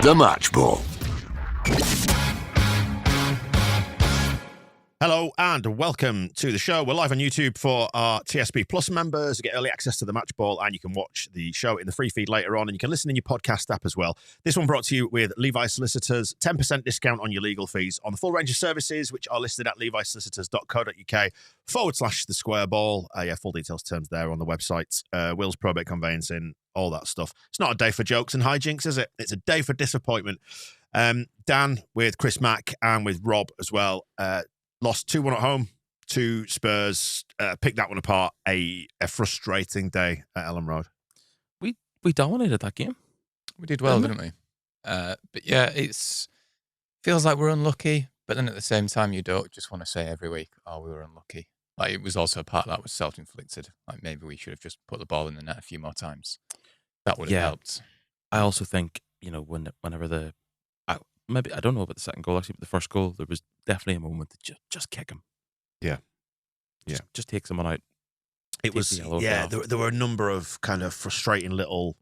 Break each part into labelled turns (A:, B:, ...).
A: The Match Ball.
B: Hello and welcome to the show. We're live on YouTube for our TSB Plus members. You get early access to the Match Ball and you can watch the show in the free feed later on and you can listen in your podcast app as well. This one brought to you with Levi Solicitors. 10% discount on your legal fees on the full range of services which are listed at levisolicitors.co.uk/the square ball. Full details terms there on the website. Wills, probate, conveyancing, all that stuff. It's not a day for jokes and hijinks, is it? It's a day for disappointment. Dan with Chris Mack and with Rob as well. Lost 2-1 at home to Spurs. Picked that one apart. A frustrating day at Elland Road.
C: We dominated that game.
D: We did well, didn't we? But yeah, it's feels like we're unlucky. But then at the same time, you don't just want to say every week, "Oh, we were unlucky." Like it was also a part that was self-inflicted. Like maybe we should have just put the ball in the net a few more times. That would have helped.
C: I also think whenever maybe I don't know about the second goal actually, but the first goal there was definitely a moment to just kick him.
B: Yeah,
C: just take someone out.
B: It was there were a number of kind of frustrating little,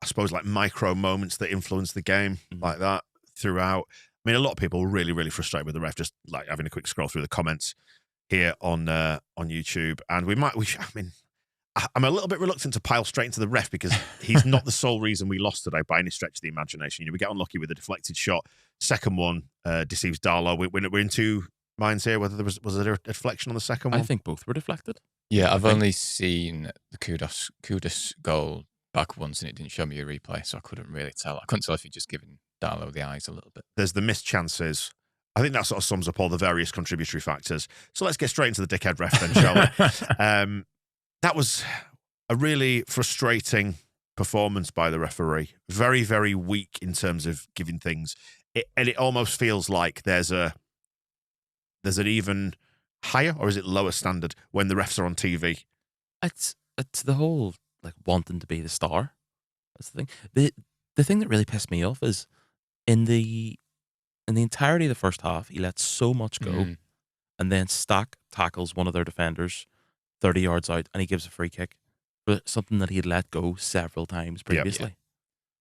B: I suppose, like micro moments that influenced the game like that throughout. I mean, a lot of people were really, really frustrated with the ref. Just like having a quick scroll through the comments here on YouTube, and I'm a little bit reluctant to pile straight into the ref because he's not the sole reason we lost today by any stretch of the imagination. We get unlucky with a deflected shot. Second one deceives Darlow. We're in two minds here whether there was there a deflection on the second one?
C: I think both were deflected.
D: Yeah, I've only seen the Kudus goal back once and it didn't show me a replay, so I couldn't really tell. I couldn't tell if he'd just given Darlow the eyes a little bit.
B: There's the missed chances. I think that sort of sums up all the various contributory factors. So let's get straight into the dickhead ref then, shall we? That was a really frustrating performance by the referee. Very, very weak in terms of giving things. And it almost feels like there's an even higher, or is it lower standard when the refs are on TV?
C: It's the whole like wanting to be the star. That's the thing. The thing that really pissed me off is in the entirety of the first half, he let so much go, and then Stack tackles one of their defenders 30 yards out, and he gives a free kick for something that he had let go several times previously.
D: Yeah.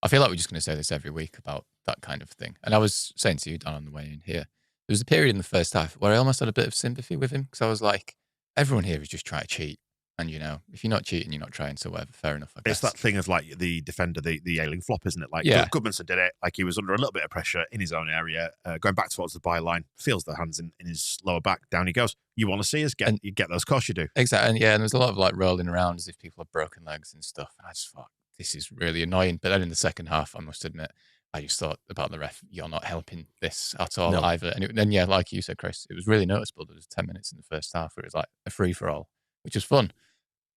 D: I feel like we're just going to say this every week about that kind of thing. And I was saying to you, Dan, on the way in here, there was a period in the first half where I almost had a bit of sympathy with him because I was like, everyone here is just trying to cheat. And, if you're not cheating, you're not trying, so whatever, fair enough, I guess.
B: It's that thing of, like, the defender, the ailing flop, isn't it? Like, Goodmanson did it. Like, he was under a little bit of pressure in his own area, going back towards the byline, feels the hands in his lower back, down he goes. You want to see us get those? Of course you do.
D: Exactly. And, and there's a lot of, like, rolling around as if people have broken legs and stuff. And I just thought, this is really annoying. But then in the second half, I must admit, I just thought about the ref, you're not helping this at all either. And then, like you said, Chris, it was really noticeable. There was 10 minutes in the first half where it was like a free-for-all, which was fun.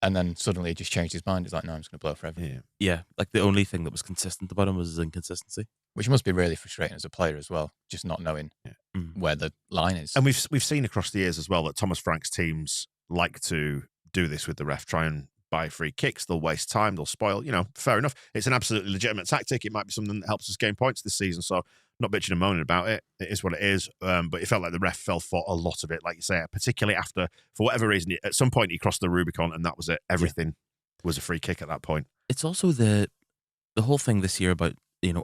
D: And then suddenly he just changed his mind. He's like, no, I'm just going to blow forever.
C: Yeah, like the only thing that was consistent about him was his inconsistency.
D: Which must be really frustrating as a player as well, just not knowing where the line is.
B: And we've seen across the years as well that Thomas Frank's teams like to do this with the ref, try and buy free kicks. They'll waste time, they'll spoil. Fair enough. It's an absolutely legitimate tactic. It might be something that helps us gain points this season. So not bitching and moaning about it. It is what it is. But it felt like the ref fell for a lot of it, like you say, particularly after, for whatever reason, at some point he crossed the Rubicon and that was it. Everything was a free kick at that point.
C: It's also the whole thing this year about,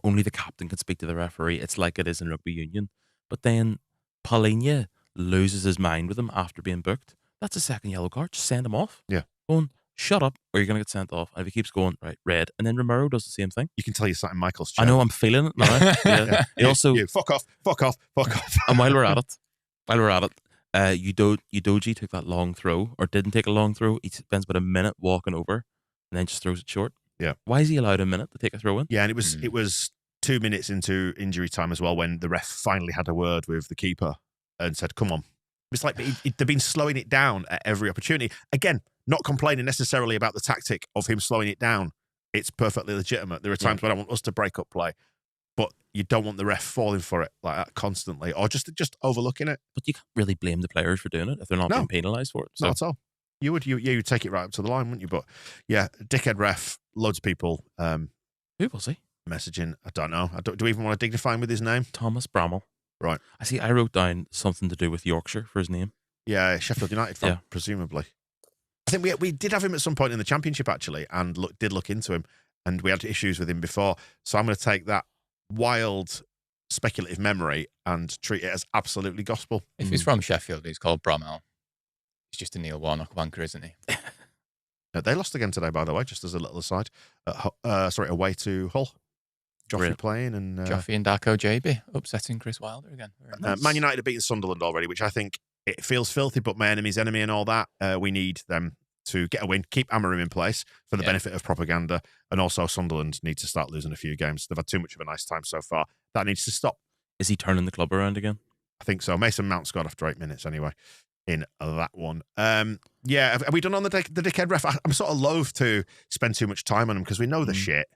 C: only the captain can speak to the referee. It's like it is in rugby union. But then Paulinho loses his mind with him after being booked. That's a second yellow card. Just send him off.
B: Yeah.
C: Going, shut up, or you're going to get sent off. And if he keeps going, right, red. And then Romero does the same thing.
B: You can tell you're sat in Michael's chair.
C: I know, I'm feeling it now. Yeah. He also...
B: fuck off.
C: And while we're at it, Udoji took that long throw, or didn't take a long throw. He spends about a minute walking over, and then just throws it short.
B: Yeah.
C: Why is he allowed a minute to take a throw in?
B: Yeah, and it was 2 minutes into injury time as well when the ref finally had a word with the keeper and said, come on. It's like they've been slowing it down at every opportunity. Again, not complaining necessarily about the tactic of him slowing it down. It's perfectly legitimate. There are times when I want us to break up play, but you don't want the ref falling for it like that constantly or just overlooking it.
C: But you can't really blame the players for doing it if they're not being penalised for it. So.
B: Not at all. You would take it right up to the line, wouldn't you? But yeah, dickhead ref, loads of people.
C: Who was he?
B: Messaging. I don't know. Do we even want to dignify him with his name?
C: Thomas Bramall.
B: Right.
C: I wrote down something to do with Yorkshire for his name.
B: Yeah, Sheffield United fan, presumably. I think we did have him at some point in the Championship, actually, and did look into him, and we had issues with him before. So I'm going to take that wild speculative memory and treat it as absolutely gospel.
D: If he's from Sheffield, he's called Bromell. He's just a Neil Warnock wanker, isn't he?
B: They lost again today, by the way, just as a little aside. Away to Hull. Joffrey playing and
D: Joffrey and Darko JB upsetting Chris Wilder again.
B: Nice. Man United have beaten Sunderland already, which I think it feels filthy, but my enemy's enemy and all that. We need them to get a win, keep Amorim in place for the benefit of propaganda, and also Sunderland need to start losing a few games. They've had too much of a nice time so far. That needs to stop.
C: Is he turning the club around again?
B: I think so. Mason Mount scored after 8 minutes anyway in that one. Have we done on the dickhead ref? I'm sort of loath to spend too much time on him because we know the shit.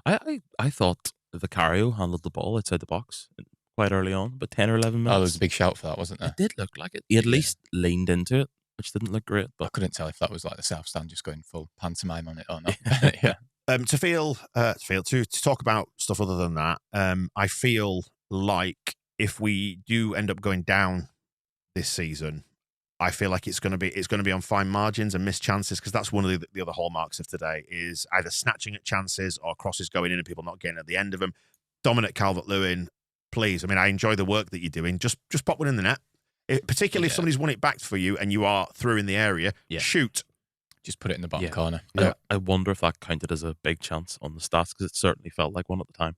C: I thought Vicario handled the ball outside the box quite early on, but 10 or 11 minutes.
D: Oh, there was a big shout for that, wasn't there?
C: It did look like it. He at least leaned into it, which didn't look great. But
D: I couldn't tell if that was like the South Stand just going full pantomime on it or not. Yeah.
B: To talk about stuff other than that, I feel like if we do end up going down this season, I feel like it's going to be on fine margins and missed chances, because that's one of the other hallmarks of today is either snatching at chances or crosses going in and people not getting at the end of them. Dominic Calvert-Lewin, please. I mean, I enjoy the work that you're doing. Just pop one in the net. Particularly if somebody's won it back for you and you are through in the area, shoot.
D: Just put it in the bottom corner.
C: Yeah. I wonder if that counted as a big chance on the stats, because it certainly felt like one at the time.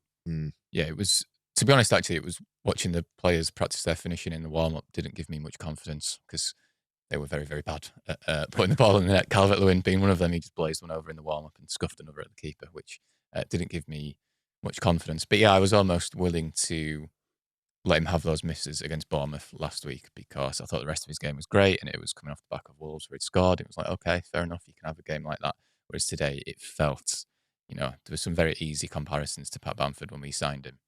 D: Yeah, it was. To be honest, actually, it was watching the players practice their finishing in the warm-up didn't give me much confidence, because they were very, very bad at putting the ball in the net. Calvert-Lewin being one of them, he just blazed one over in the warm-up and scuffed another at the keeper, which didn't give me much confidence. But yeah, I was almost willing to let him have those misses against Bournemouth last week, because I thought the rest of his game was great and it was coming off the back of Wolves where he'd scored. It was like, okay, fair enough, you can have a game like that. Whereas today it felt, there were some very easy comparisons to Pat Bamford when we signed him.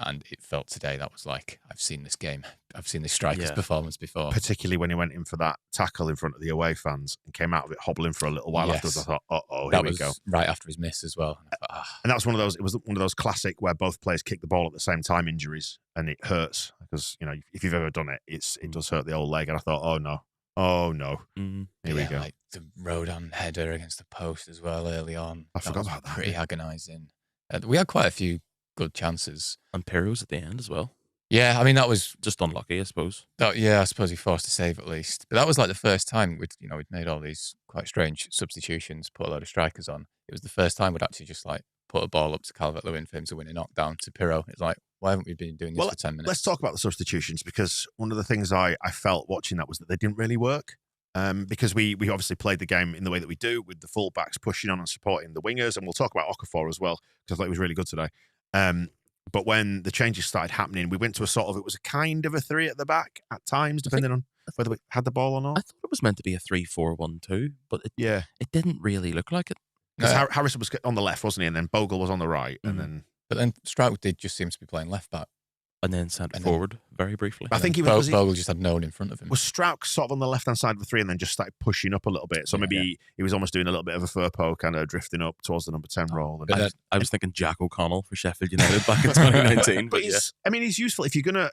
D: And it felt today that was like, I've seen this game. I've seen this striker's performance before.
B: Particularly when he went in for that tackle in front of the away fans and came out of it hobbling for a little while afterwards. I thought, here we go.
D: Right after his miss as well. And I thought,
B: And that was one of those. It was one of those classic where both players kick the ball at the same time injuries, and it hurts because if you've ever done it, it does hurt the old leg. And I thought, oh no, here we go.
D: Like the Rodon header against the post as well early on.
B: I forgot about that.
D: Pretty agonising. We had quite a few good chances.
C: And Perry was at the end as well.
D: Yeah, I mean, that was
C: just unlucky, I suppose.
D: I suppose he forced a save at least. But that was like the first time we'd made all these quite strange substitutions, put a load of strikers on. It was the first time we'd actually just like put a ball up to Calvert-Lewin for him to win a knockdown to Pirro. It's like, why haven't we been doing this for 10 minutes?
B: Let's talk about the substitutions, because one of the things I felt watching that was that they didn't really work. Because we obviously played the game in the way that we do, with the full-backs pushing on and supporting the wingers. And we'll talk about Okafor as well, because I thought he was really good today. But when the changes started happening, we went to it was a kind of a 3 at the back at times, depending on whether we had the ball or not.
C: I thought it was meant to be a 3-4-1-2, but it didn't really look like it.
B: Because Harrison was on the left, wasn't he? And then Bogle was on the right.
D: But then Stroud did just seem to be playing left back.
C: And then centre forward very briefly.
B: I think he was.
D: Bogle just had no one in front of him.
B: Was Strauch sort of on the left-hand side of the 3 and then just started pushing up a little bit? So maybe he was almost doing a little bit of a Firpo, kind of drifting up towards the number 10 role.
C: And I was thinking Jack O'Connell for Sheffield United back in 2019.
B: but he's useful if you're going to...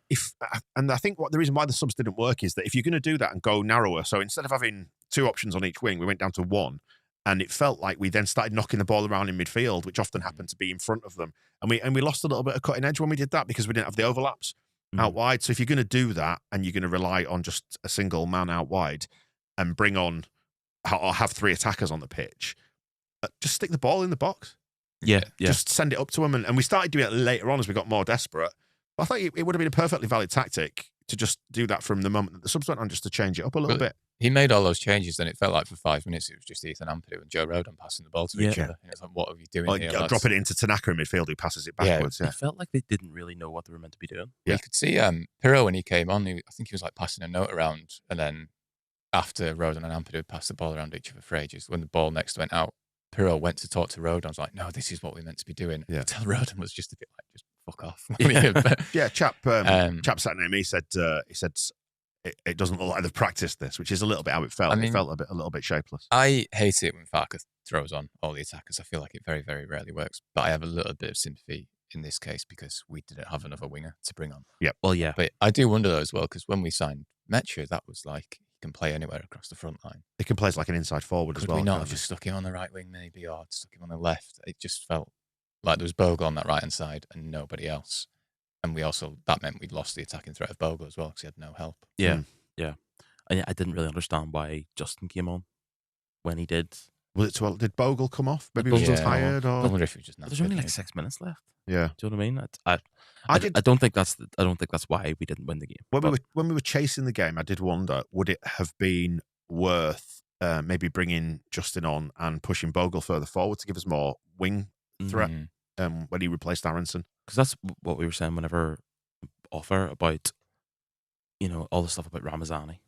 B: And I think the reason why the subs didn't work is that if you're going to do that and go narrower, so instead of having 2 options on each wing, we went down to 1. And it felt like we then started knocking the ball around in midfield, which often happened to be in front of them. And we lost a little bit of cutting edge when we did that, because we didn't have the overlaps out wide. So if you're going to do that and you're going to rely on just a single man out wide and bring on or have 3 attackers on the pitch, just stick the ball in the box.
C: Yeah.
B: Just send it up to them. And we started doing it later on as we got more desperate. But I think it would have been a perfectly valid tactic to just do that from the moment that the subs went on, just to change it up a little bit.
D: He made all those changes, and it felt like for 5 minutes it was just Ethan Ampadu and Joe Rodon passing the ball to each other. And it's like, what are you doing here?
B: Dropping it into Tanaka in midfield, who passes it backwards.
C: It felt like they didn't really know what they were meant to be doing.
D: You could see Pirro when he came on, I think he was like passing a note around, and then after Rodon and Ampadu had passed the ball around each other for ages, when the ball next went out, Pirro went to talk to Rodon. I was like, no, this is what we're meant to be doing. Yeah. Until Rodon was just a bit like, just fuck off.
B: Chap sat near me, he said it doesn't look like they've practiced this, which is a little bit how it felt. It felt a little bit shapeless.
D: I hate it when Farke throws on all the attackers. I feel like it very, very rarely works. But I have a little bit of sympathy in this case because we didn't have another winger to bring on.
B: Yeah.
C: Well, yeah.
D: But I do wonder though as well, because when we signed Mecha, that was like, he can play anywhere across the front line.
B: He can play as like an inside forward as well.
D: Could we not have just stuck him on the right wing maybe, or stuck him on the left? It just felt Like there was Bogle on that right hand side and nobody else. And that meant we'd lost the attacking threat of Bogle as well because he had no help.
C: Yeah, yeah. I didn't really understand why Justin came on when he did.
B: Was it did Bogle come off? Maybe he
C: Bogle
B: was
C: come
B: tired,
D: I
B: or
D: wonder if he was just
C: There's only like 6 minutes left.
B: yeah.
C: Do you know what I mean? I don't think that's why we didn't win the game.
B: When we were chasing the game, I did wonder, would it have been worth maybe bringing Justin on and pushing Bogle further forward to give us more wing threat when he replaced Aronson?
C: Because that's what we were saying whenever offer about, all the stuff about Ramazani.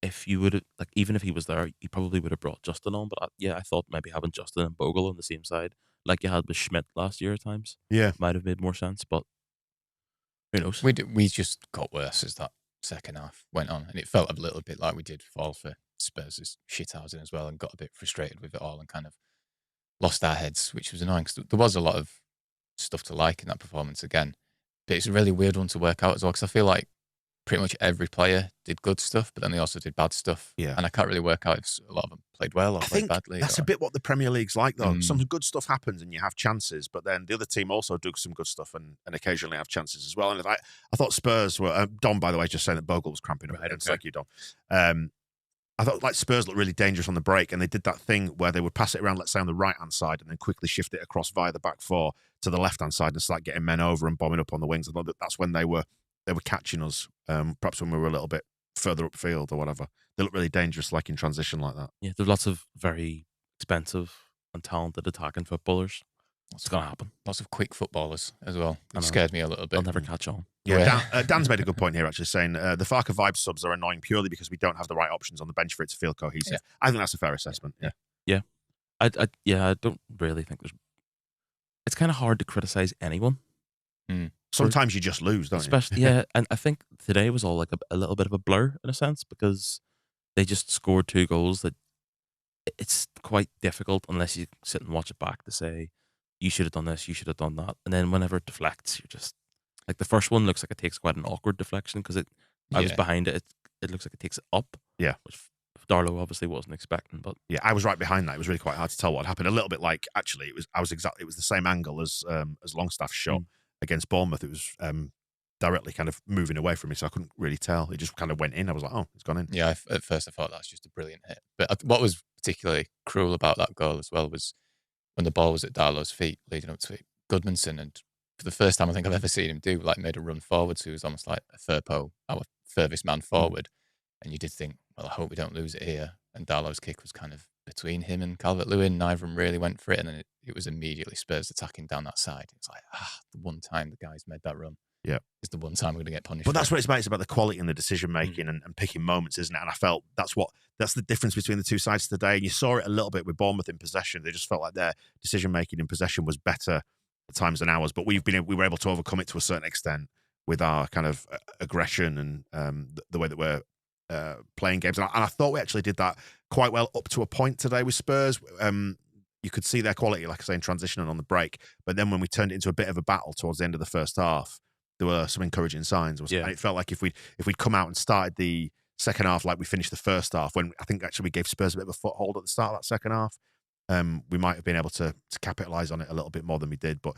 C: If you would even if he was there, you probably would have brought Justin on. But I thought maybe having Justin and Bogle on the same side, like you had with Schmidt last year at times, might have made more sense. But who knows?
D: We just got worse as that second half went on, and it felt a little bit like we did fall for Spurs' shithousing as well, and got a bit frustrated with it all, and kind of lost our heads, which was annoying because there was a lot of stuff to like in that performance again. But it's a really weird one to work out as well because I feel like pretty much every player did good stuff, but then they also did bad stuff.
B: Yeah.
D: And I can't really work out if a lot of them played well or played badly.
B: That's a bit what the Premier League's like, though. Some good stuff happens and you have chances, but then the other team also do some good stuff and occasionally have chances as well. And I thought Spurs were... Dom, by the way, just saying that Bogle was cramping up. Right, Thank you, Dom. I thought Spurs looked really dangerous on the break, and they did that thing where they would pass it around, let's say, on the right-hand side, and then quickly shift it across via the back four to the left-hand side and start getting men over and bombing up on the wings. I thought that's when they were catching us, perhaps when we were a little bit further upfield or whatever. They look really dangerous, like in transition like that.
C: Yeah, there's lots of very expensive and talented attacking footballers. What's going to happen?
D: Lots of quick footballers as well. It scared me a little bit.
C: They'll never catch on.
B: Yeah, Dan's made a good point here, actually, saying the Farker Vibe subs are annoying purely because we don't have the right options on the bench for it to feel cohesive. Yeah. I think that's a fair assessment.
C: Yeah. I don't really think there's... It's kind of hard to criticize anyone.
B: Sometimes you just lose, don't
C: you? Yeah, and I think today was all like a little bit of a blur in a sense because they just scored 2 goals that it's quite difficult unless you sit and watch it back to say, you should have done this, you should have done that. And then whenever it deflects, you're just... Like the first one looks like it takes quite an awkward deflection because I was behind it. It looks like it takes it up.
B: Yeah.
C: Which Darlow obviously wasn't expecting, but...
B: Yeah, I was right behind that. It was really quite hard to tell what happened. A little bit like, actually, it was the same angle as Longstaff's shot against Bournemouth. It was directly kind of moving away from me, so I couldn't really tell. It just kind of went in. I was like, oh, it's gone in.
D: Yeah, at first I thought that's just a brilliant hit. But what was particularly cruel about that goal as well was when the ball was at Darlow's feet leading up to it, Goodmanson, and for the first time I think I've ever seen him do, made a run forward, so he was almost like a Firpo, our furthest man forward. And you did think, well, I hope we don't lose it here. And Darlow's kick was kind of between him and Calvert-Lewin. Neither of them really went for it. And then it was immediately Spurs attacking down that side. It's like, the one time the guys made that run.
B: Yeah.
D: Is the one time we're going to get punished.
B: But that's what it's about. It's about the quality and the decision-making and picking moments, isn't it? And I felt that's the difference between the two sides today. And you saw it a little bit with Bournemouth in possession. They just felt like their decision-making in possession was better at times than ours. But we were able to overcome it to a certain extent with our kind of aggression and the way that we're playing games. And I thought we actually did that quite well up to a point today with Spurs. You could see their quality, like I say, in transition and on the break. But then when we turned it into a bit of a battle towards the end of the first half, there were some encouraging signs. And it felt like if we'd come out and started the second half like we finished the first half, when I think actually we gave Spurs a bit of a foothold at the start of that second half, we might have been able to capitalise on it a little bit more than we did. But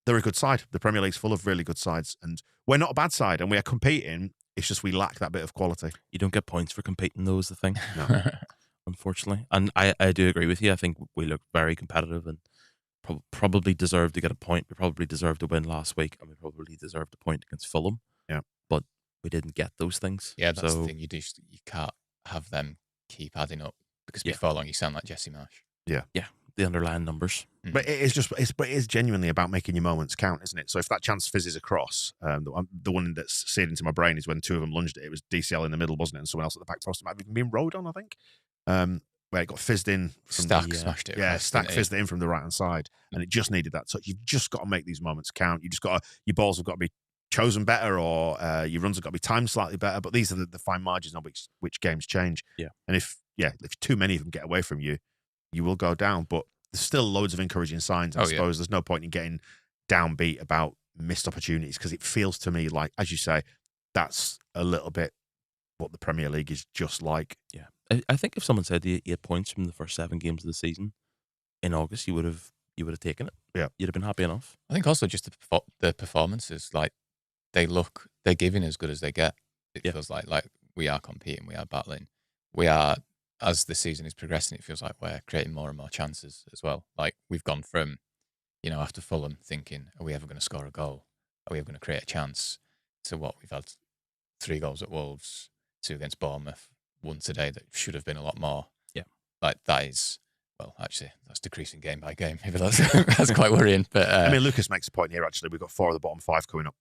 B: they're a good side. The Premier League's full of really good sides. And we're not a bad side, and we are competing. It's just we lack that bit of quality.
C: You don't get points for competing, though, is the thing.
B: No.
C: Unfortunately. And I do agree with you. I think we look very competitive and probably deserve to get a point. We probably deserved to win last week, and we probably deserved a point against Fulham.
B: Yeah.
C: But we didn't get those things.
D: Yeah, that's the thing. You can't have them keep adding up because before long you sound like Jesse Marsh.
B: Yeah.
C: Yeah. The underlying numbers.
B: But it is genuinely about making your moments count, isn't it? So if that chance fizzes across, the one that's seared into my brain is when 2 of them lunged it. It was DCL in the middle, wasn't it? And someone else at the back post. It might have even been Rodon, I think. Where it got fizzed in.
D: Stack smashed it.
B: Yeah, Stack fizzed it in from the right-hand side. And it just needed that touch. You've just got to make these moments count. Your balls have got to be chosen better, or your runs have got to be timed slightly better. But these are the fine margins on which games change.
C: Yeah.
B: And if too many of them get away from you, you will go down. But there's still loads of encouraging signs. I suppose there's no point in getting downbeat about missed opportunities, because it feels to me like, as you say, that's a little bit what the Premier League is just like.
C: Yeah. I think if someone said you had points from the first 7 games of the season in August, you would have you would have taken it.
B: Yeah.
C: You'd have been happy enough.
D: I think also just the performances, like they're giving as good as they get. It feels like we are competing, we are battling, we are, as the season is progressing, it feels like we're creating more and more chances as well. Like we've gone from, after Fulham thinking, are we ever going to score a goal? Are we ever going to create a chance? To what we've had 3 goals at Wolves, 2 against Bournemouth, 1 today that should have been a lot more.
C: Yeah.
D: Like that is, well, actually, that's decreasing game by game. Maybe that's quite worrying. But
B: I mean, Lucas makes a point here, actually. We've got 4 of the bottom 5 coming up.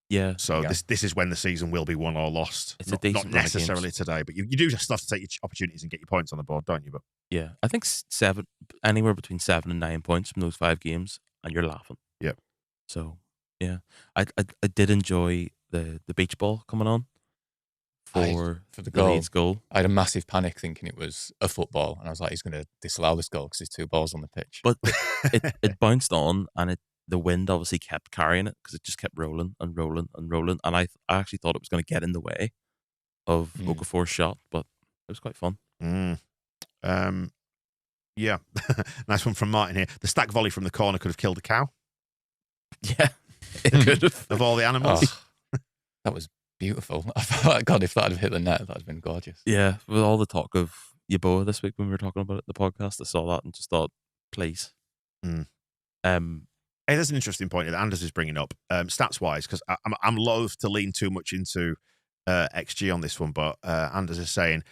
C: Yeah.
B: So this is when the season will be won or lost.
C: It's
B: not necessarily today, but you do just have to take your opportunities and get your points on the board, don't you? But
C: yeah, I think anywhere between 7 and 9 points from those 5 games, and you're laughing.
B: Yeah.
C: So yeah, I did enjoy the beach ball coming on for the Leeds goal.
D: I had a massive panic thinking it was a football, and I was like, he's going to disallow this goal because there's 2 balls on the pitch.
C: But it bounced on, and the wind obviously kept carrying it because it just kept rolling and rolling and rolling. And I actually thought it was going to get in the way of Okafor's shot, but it was quite fun.
B: Yeah. Nice one from Martin here. The stack volley from the corner could have killed a cow.
C: Yeah, it could have.
B: Of all the animals.
D: That was beautiful. I thought, God, if that had hit the net, that would have been gorgeous.
C: Yeah, with all the talk of Yeboah this week when we were talking about it in the podcast, I saw that and just thought, please.
B: Hey, there's an interesting point that Anders is bringing up, stats-wise, because I'm loath to lean too much into XG on this one, but Anders is saying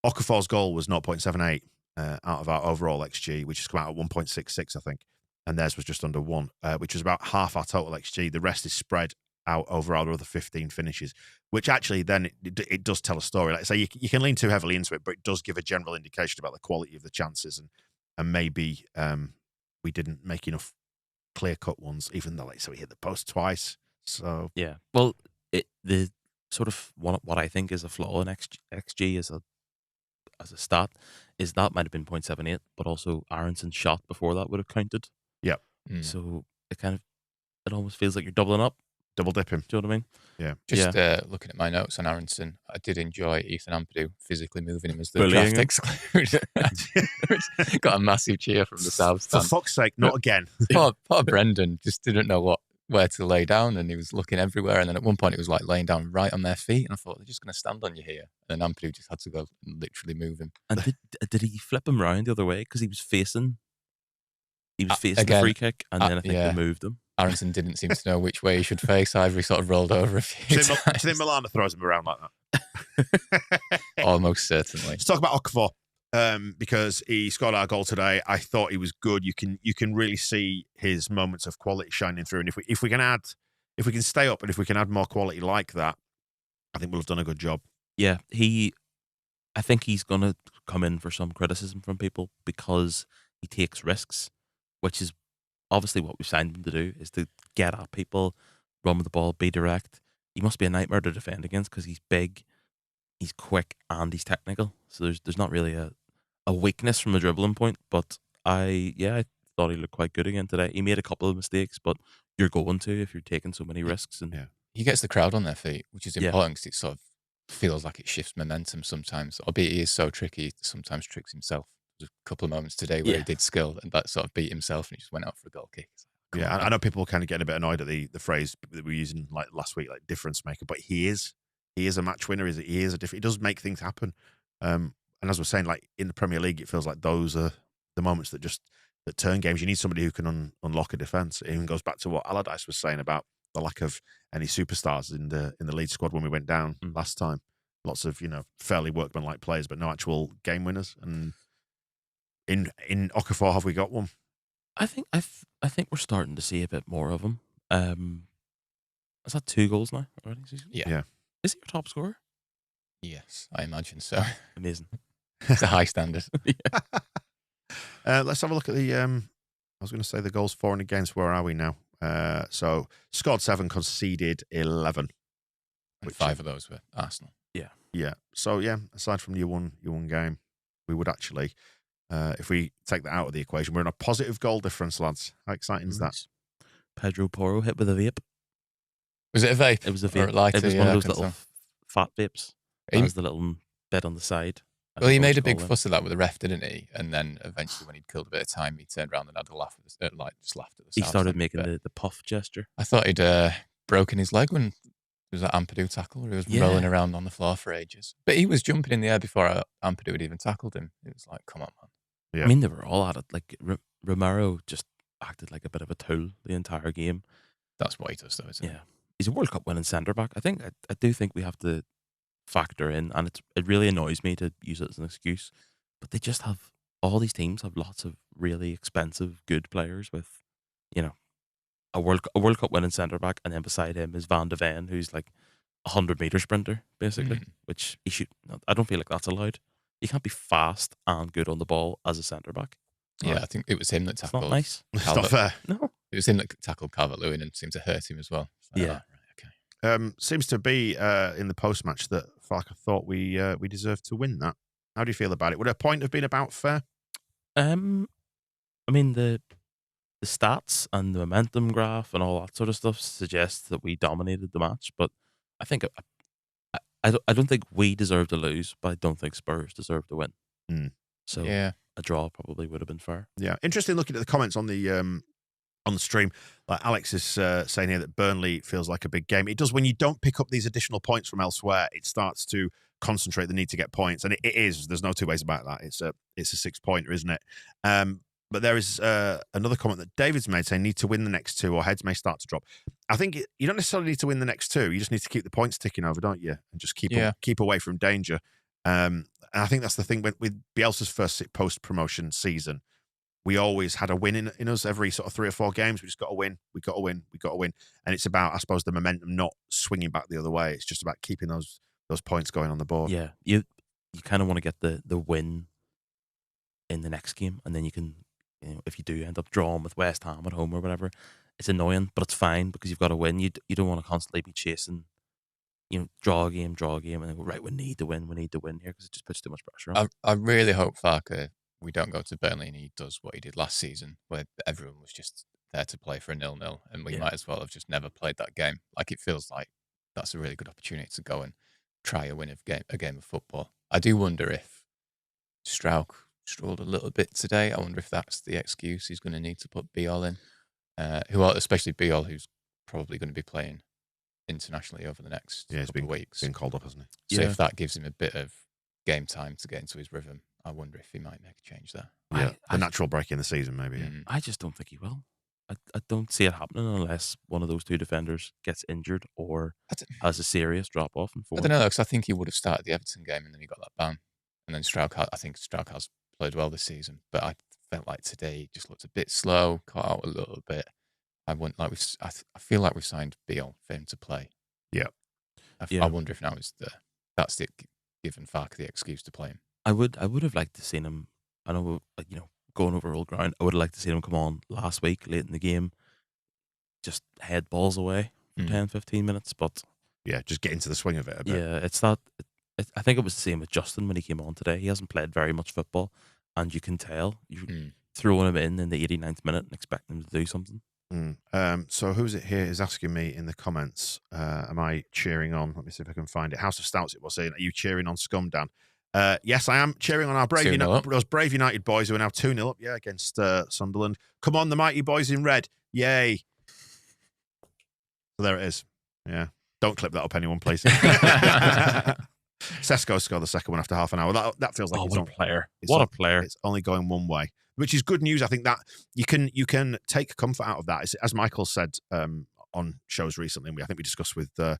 B: Okafor's goal was 0.78 out of our overall XG, which has come out at 1.66, I think, and theirs was just under 1, which was about half our total XG. The rest is spread out over our other 15 finishes, which actually then it does tell a story. Like I say, you can lean too heavily into it, but it does give a general indication about the quality of the chances, and maybe we didn't make enough clear-cut ones, even though so we hit the post twice. So
C: yeah, well, the sort of what I think is a flaw in XG as a stat is that might have been 0.78, but also Aronson's shot before that would have counted.
B: Yeah.
C: So it almost feels like you're doubling up,
B: double dipping.
C: Do you know what I mean?
B: Yeah.
D: Just looking at my notes on Aronson, I did enjoy Ethan Ampadu physically moving him as the draft exclude. Got a massive cheer from the South stand.
B: For fuck's sake, not again.
D: Poor Brendan just didn't know where to lay down, and he was looking everywhere. And then at one point, it was like laying down right on their feet, and I thought they're just going to stand on you here. And then Ampadu just had to go and literally move him.
C: And did he flip him round the other way because he was facing
D: again,
C: the free kick, and then I think they moved him.
D: Aronson didn't seem to know which way he should face either. He sort of rolled over a few times.
B: Do you think Milana throws him around like that?
D: Almost certainly.
B: Let's talk about Okafor, because he scored our goal today. I thought he was good. You can really see his moments of quality shining through. And if we can stay up and if we can add more quality like that, I think we'll have done a good job.
C: Yeah, I think he's going to come in for some criticism from people because he takes risks, which is obviously what we've signed him to do, is to get at people, run with the ball, be direct. He must be a nightmare to defend against because he's big, he's quick, and he's technical. So there's not really a weakness from a dribbling point. But I thought he looked quite good again today. He made a couple of mistakes, but you're going to if you're taking so many risks. And
D: he gets the crowd on their feet, which is important because it sort of feels like it shifts momentum sometimes. Albeit he is so tricky, he sometimes tricks himself. There's a couple of moments today where he did skill and that sort of beat himself and he just went out for a goal kick.
B: I know people kind of getting a bit annoyed at the phrase that we were using like last week, like difference maker, but he is a match winner. He is a different. He does make things happen. And as we're saying, like in the Premier League, it feels like those are the moments that turn games. You need somebody who can unlock a defence. It even goes back to what Allardyce was saying about the lack of any superstars in the Leeds squad when we went down last time. Lots of fairly workmanlike players, but no actual game winners. And in Okafor, have we got one?
C: I think we're starting to see a bit more of him. Is that 2 goals now already?
D: Yeah.
C: Is he your top scorer?
D: Yes, I imagine so.
C: Amazing.
D: It's a high standard.
B: Let's have a look at the. I was going to say the goals for and against. Where are we now? So scored 7, conceded 11,
D: and 5 of those were Arsenal.
B: Yeah. So aside from your one game, we would actually. If we take that out of the equation, we're in a positive goal difference, lads. How exciting is that?
C: Pedro Porro hit with a vape.
D: Was it a vape?
C: It was a vape.
D: It was
C: one of those little fat vapes. It was the little bit on the side.
D: Well, he made a big fuss of that with the ref, didn't he? And then eventually, when he'd killed a bit of time, he turned around and had a laugh with just laughed at the.
C: He started making the puff gesture.
D: I thought he'd broken his leg when it was that Ampadu tackle, where he was rolling around on the floor for ages. But he was jumping in the air before Ampadu had even tackled him. It was like, come on, man.
C: Yeah. I mean, they were all at it. Like Romero just acted like a bit of a tool the entire game.
D: That's what he does, though, isn't it?
C: Yeah, he's a World Cup winning centre back. I do think we have to factor in, and it really annoys me to use it as an excuse, but they just have all these teams have lots of really expensive good players with, a World Cup winning centre back, and then beside him is Van de Ven, who's like a 100-meter sprinter basically, which he should. I don't feel like that's allowed. You can't be fast and good on the ball as a centre back.
D: Yeah, right. I think it was him that tackled.
C: It's not nice.
B: It's not fair.
C: No,
D: it was him that tackled Calvert-Lewin and seemed to hurt him as well.
C: So, yeah.
D: Right, okay.
B: Seems to be in the post-match that Farke thought we deserved to win that. How do you feel about it? Would a point have been about fair?
C: I mean the stats and the momentum graph and all that sort of stuff suggests that we dominated the match, but I think I don't think we deserve to lose, but I don't think Spurs deserve to win. So
D: yeah,
C: a draw probably would have been fair.
B: Yeah, interesting looking at the comments on the stream. Like Alex is saying here that Burnley feels like a big game. It does when you don't pick up these additional points from elsewhere. It starts to concentrate the need to get points, and it is. There's no two ways about that. It's a 6-pointer, isn't it? But there is another comment that David's made saying need to win the next two or heads may start to drop. I think you don't necessarily need to win the next two. You just need to keep the points ticking over, don't you? And just keep away from danger. And I think that's the thing with Bielsa's first post-promotion season. We always had a win in us every sort of 3 or 4 games. We just got to win. We got to win. We got to win. And it's about, I suppose, the momentum not swinging back the other way. It's just about keeping those points going on the board.
C: Yeah, you kind of want to get the win in the next game, and then you can, if you do end up drawing with West Ham at home or whatever, it's annoying, but it's fine because you've got to win. You don't want to constantly be chasing, draw a game, and then go, right, we need to win here because it just puts too much pressure on.
D: I really hope Farke, we don't go to Burnley and he does what he did last season, where everyone was just there to play for a 0-0, and we might as well have just never played that game. Like, it feels like that's a really good opportunity to go and try a game of football. I do wonder if Strauch struggled a little bit today. I wonder if that's the excuse he's going to need to put Biol in, especially Biol, who's probably going to be playing internationally over the next couple of weeks.
B: Been called up, hasn't
D: he? So if that gives him a bit of game time to get into his rhythm, I wonder if he might make a change there.
B: Yeah, a natural break in the season, maybe. Yeah.
C: I just don't think he will. I don't see it happening unless one of those two defenders gets injured or has a serious drop off in form.
D: I don't know, because I think he would have started the Everton game and then he got that ban. And then I think Strauch has played well this season, but I felt like today he just looked a bit slow, caught out a little bit. I feel like we've signed Biol for him to play.
B: Yeah.
D: I wonder if now that's given Farke the excuse to play him.
C: I would have liked to seen him. I know, going over old ground. I would have liked to see him come on last week late in the game, just head balls away for 10-15 minutes. But
B: yeah, just get into the swing of it a bit.
C: Yeah, it's not. I think it was the same with Justin when he came on today. He hasn't played very much football, and you can tell you're throwing him in the 89th minute and expecting him to do something.
B: So who's it here is asking me in the comments, am I cheering on, let me see if I can find it, House of Stouts it was saying, are you cheering on Scum, Dan? Yes, I am cheering on our those brave United boys who are now 2-0 up, against Sunderland. Come on, the mighty boys in red. Yay. So there it is. Yeah. Don't clip that up, anyone, please. Sesko scored the second one after half an hour. That feels like
C: what a player. What a player.
B: It's only going one way, which is good news. I think that you can take comfort out of that. It's, as Michael said on shows recently, and I think we discussed with Tony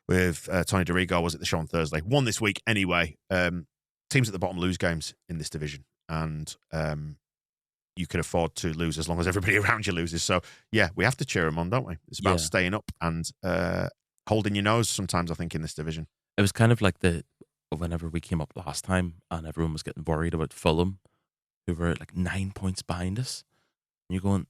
B: DeRigo, was it the show on Thursday? Won this week anyway. Teams at the bottom lose games in this division, and you can afford to lose as long as everybody around you loses. So yeah, we have to cheer them on, don't we? It's about staying up and holding your nose sometimes, I think, in this division.
C: It was kind of like whenever we came up last time and everyone was getting worried about Fulham, who were like 9 points behind us. And you're going,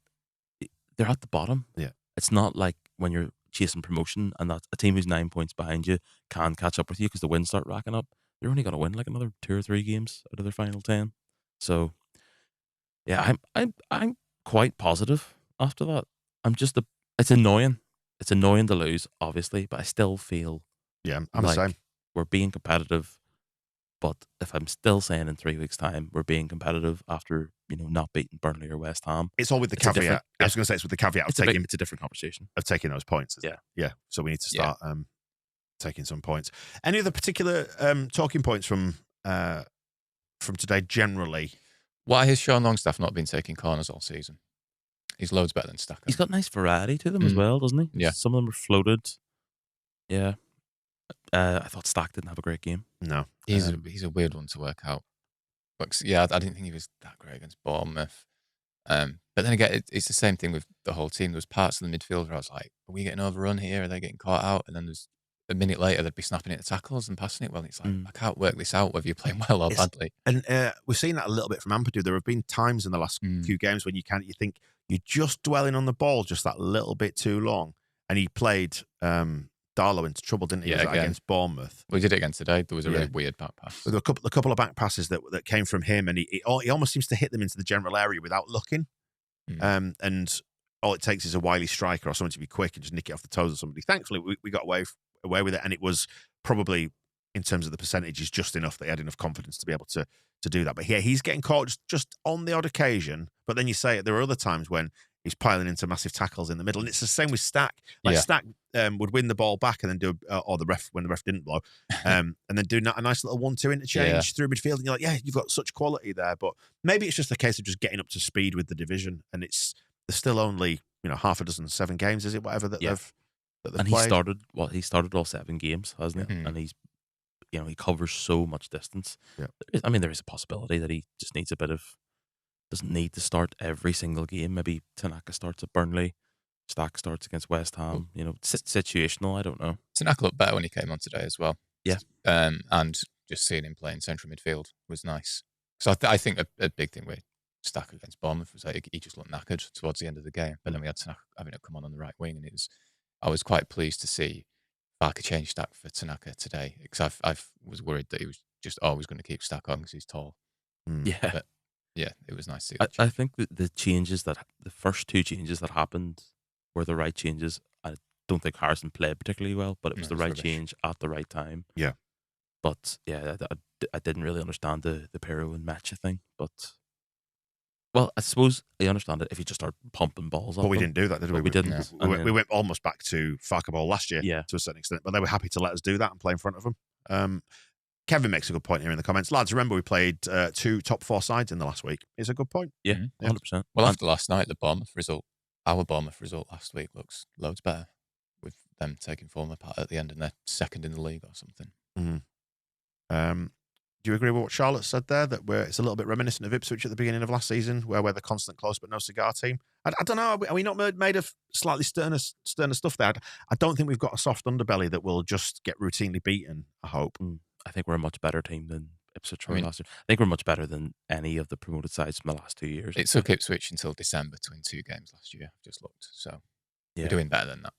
C: they're at the bottom.
B: Yeah.
C: It's not like when you're chasing promotion and that a team who's 9 points behind you can catch up with you because the wins start racking up. They're only going to win like another 2 or 3 games out of their final 10. So, yeah, I'm quite positive after that. It's annoying. It's annoying to lose, obviously, but I still feel
B: I'm the same.
C: We're being competitive. But if I'm still saying in 3 weeks' time we're being competitive after not beating Burnley or West Ham,
B: it's all with the caveat. I was going to say it's with the caveat of
C: it's a different conversation
B: of taking those points.
C: Yeah.
B: Yeah. So we need to start taking some points. Any other particular talking points from today generally?
D: Why has Sean Longstaff not been taking corners all season? He's loads better than Stacker.
C: He's got nice variety to them as well, doesn't he?
D: Yeah.
C: Some of them are floated. Yeah. I thought Stack didn't have a great game.
B: No.
D: He's a weird one to work out. But yeah, I didn't think he was that great against Bournemouth. But then again, it's the same thing with the whole team. There was parts of the midfield where I was like, are we getting overrun here? Are they getting caught out? And then there's a minute later, they'd be snapping at the tackles and passing it. Well, it's like, I can't work this out, whether you're playing well or badly.
B: And we've seen that a little bit from Ampadu. There have been times in the last few games when you think you're just dwelling on the ball just that little bit too long. And he played Darlow into trouble, didn't he?
D: Yeah,
B: against Bournemouth.
D: We did it again today. There was a really weird back pass.
B: There were a couple of back passes that came from him, and he almost seems to hit them into the general area without looking. And all it takes is a wily striker or someone to be quick and just nick it off the toes of somebody. Thankfully, we got away with it, and it was probably, in terms of the percentages, just enough that he had enough confidence to be able to do that. But yeah, he's getting caught just on the odd occasion. But then you say there are other times when he's piling into massive tackles in the middle, and it's the same with Stack. Stack would win the ball back and then do, or the ref when the ref didn't blow, and then do a nice little 1-2 interchange through midfield. And you're like, yeah, you've got such quality there. But maybe it's just a case of just getting up to speed with the division, and there's still only half a dozen, 7 games, is it, whatever that they've.
C: And he started all 7 games, hasn't he? And he's, he covers so much distance.
B: Yeah.
C: There is a possibility that he just needs doesn't need to start every single game. Maybe Tanaka starts at Burnley, Stack starts against West Ham. Situational. I don't know.
D: Tanaka looked better when he came on today as well.
C: Yeah.
D: And just seeing him play in central midfield was nice. So I think a big thing with Stack against Bournemouth was like he just looked knackered towards the end of the game. But then we had Tanaka having to come on the right wing, and I was quite pleased to see Barker change Stack for Tanaka today, because I was worried that he was just always going to keep Stack on because he's tall.
C: Yeah.
D: But yeah, it was nice to see.
C: I think that the first 2 changes that happened were the right changes. I don't think Harrison played particularly well, but it was the right change at the right time.
B: Yeah.
C: But yeah, I didn't really understand the Pero and Mecha thing, but. Well, I suppose I understand it if you just start pumping balls up.
B: But we didn't do that, did we?
C: We didn't.
B: We went almost back to Farker Ball last year to a certain extent, but they were happy to let us do that and play in front of them. Kevin makes a good point here in the comments. Lads, remember we played 2 top 4 sides in the last week. It's a good point.
C: Yeah, 100%.
D: Well, after last night, our Bournemouth result last week looks loads better, with them taking form apart at the end and they're second in the league or something.
B: Do you agree with what Charlotte said there, that it's a little bit reminiscent of Ipswich at the beginning of last season, where we're the constant close but no cigar team? I don't know. Are we not made of slightly sterner stuff there? I don't think we've got a soft underbelly that will just get routinely beaten, I hope.
C: I think we're a much better team than Ipswich were last year. I think we're much better than any of the promoted sides from the last 2 years.
D: It took Ipswich until December to win 2 games last year. I've just looked. So we're doing better than that.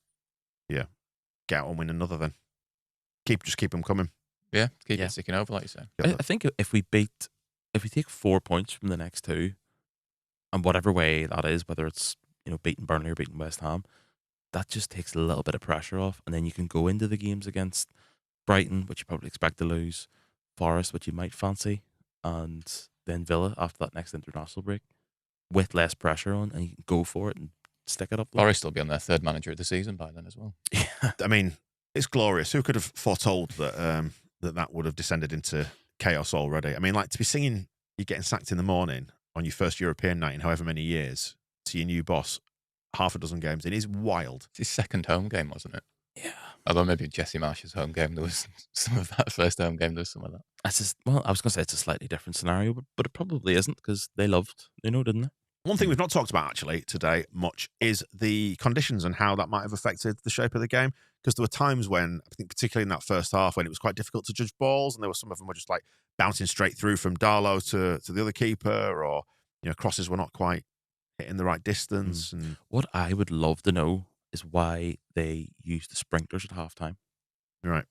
D: Yeah.
B: Get out and win another then. Just keep them coming.
D: Yeah, keep it sticking over, like you said.
C: I think if we take 4 points from the next 2, and whatever way that is, whether it's beating Burnley or beating West Ham, that just takes a little bit of pressure off, and then you can go into the games against Brighton, which you probably expect to lose, Forest, which you might fancy, and then Villa after that next international break, with less pressure on, and you can go for it and stick it up.
D: Forest will be on their 3rd manager of the season by then as well.
B: Yeah, I mean, it's glorious. Who could have foretold that? That would have descended into chaos already. I mean, like, to be singing you're getting sacked in the morning on your first European night in however many years to your new boss, half a dozen games, it is wild.
D: It's his 2nd home game, wasn't it?
C: Yeah.
D: Although maybe Jesse Marsh's home game, there was some of that. First home game, there was some of that.
C: I was going to say it's a slightly different scenario, but it probably isn't, because they loved, didn't they?
B: One thing we've not talked about actually today much is the conditions and how that might have affected the shape of the game. Because there were times when, I think particularly in that first half, when it was quite difficult to judge balls, and there were some of them were just like bouncing straight through from Darlow to the other keeper, or crosses were not quite hitting the right distance. And
C: what I would love to know is why they used the sprinklers at halftime.
B: Right.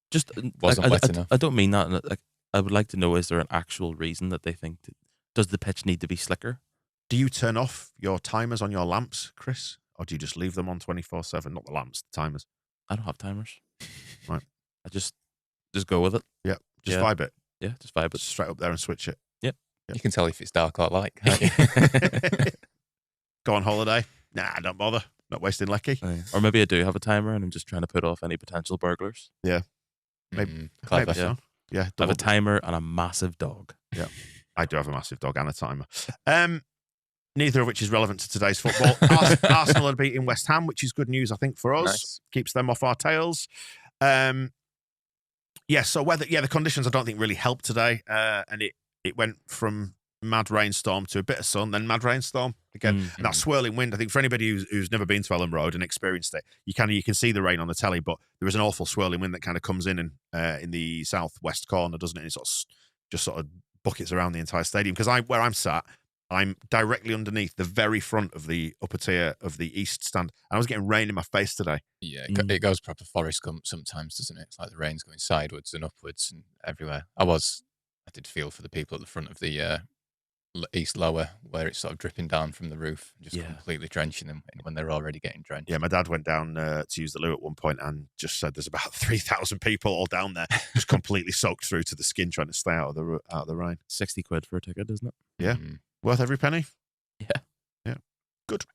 C: Just
D: wasn't wet enough.
C: I don't mean that. I would like to know, is there an actual reason that they think does the pitch need to be slicker?
B: Do you turn off your timers on your lamps, Chris? Or do you just leave them on 24/7? Not the lamps, the timers.
C: I don't have timers.
B: Right.
C: I just go with it.
B: Yeah. Just vibe it.
C: Yeah, just vibe it.
B: Just straight up there and switch it.
C: Yep.
D: You can tell if it's dark or light, can't you?
B: Go on holiday. Nah, don't bother. Not wasting lecky.
C: Or maybe I do have a timer and I'm just trying to put off any potential burglars.
B: Yeah. Maybe
D: Clever.
B: so. Yeah.
C: I have a timer and a massive dog.
B: Yeah. I do have a massive dog and a timer. Neither of which is relevant to today's football. Arsenal are beating West Ham, which is good news, I think, for us.
D: Nice.
B: Keeps them off our tails. So the conditions I don't think really helped today. And it went from mad rainstorm to a bit of sun, then mad rainstorm again.
C: Mm-hmm.
B: And that swirling wind, I think for anybody who's never been to Elland Road and experienced it, you can see the rain on the telly, but there is an awful swirling wind that kind of comes in the southwest corner, doesn't it? And it just sort of buckets around the entire stadium. Because where I'm sat, I'm directly underneath the very front of the upper tier of the east stand. And I was getting rain in my face today.
D: Yeah, it goes proper Forrest Gump sometimes, doesn't it? It's like the rain's going sideways and upwards and everywhere. I did feel for the people at the front of the east lower, where it's sort of dripping down from the roof, just completely drenching them when they're already getting drenched.
B: Yeah, my dad went down to use the loo at one point and just said there's about 3,000 people all down there, just completely soaked through to the skin, trying to stay out of the rain.
C: 60 quid for a ticket, isn't it?
B: Yeah. Mm-hmm. Worth every penny?
C: Yeah.
B: Good.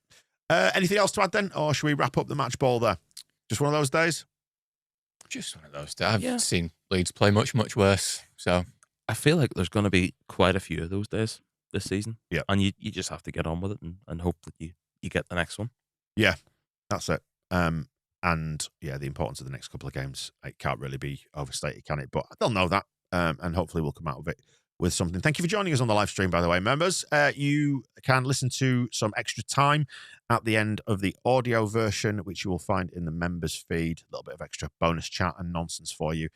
B: Anything else to add then? Or should we wrap up the match ball there? Just one of those days?
D: Just one of those days. I've seen Leeds play much, much worse. So
C: I feel like there's going to be quite a few of those days this season.
B: Yeah.
C: And you just have to get on with it and hope that you get the next one.
B: Yeah, that's it. And the importance of the next couple of games, it can't really be overstated, can it? But they'll know that. And hopefully we'll come out of it with something. Thank you for joining us on the live stream, by the way, members. You can listen to some extra time at the end of the audio version, which you will find in the members feed. A little bit of extra bonus chat and nonsense for you.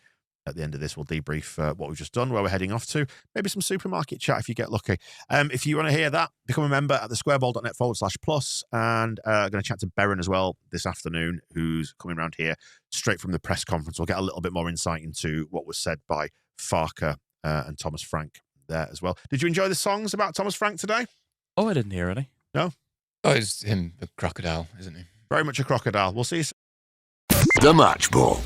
B: At the end of this, we'll debrief what we've just done, where we're heading off to. Maybe some supermarket chat if you get lucky. If you want to hear that, become a member at thesquareball.net/plus. And I'm going to chat to Berrin as well this afternoon, who's coming around here straight from the press conference. We'll get a little bit more insight into what was said by Farker and Thomas Frank there as well. Did you enjoy the songs about Thomas Frank today?
C: Oh, I didn't hear any.
B: No?
D: Oh, it's him, the crocodile, isn't he?
B: Very much a crocodile. We'll see you soon.
A: The Match Ball.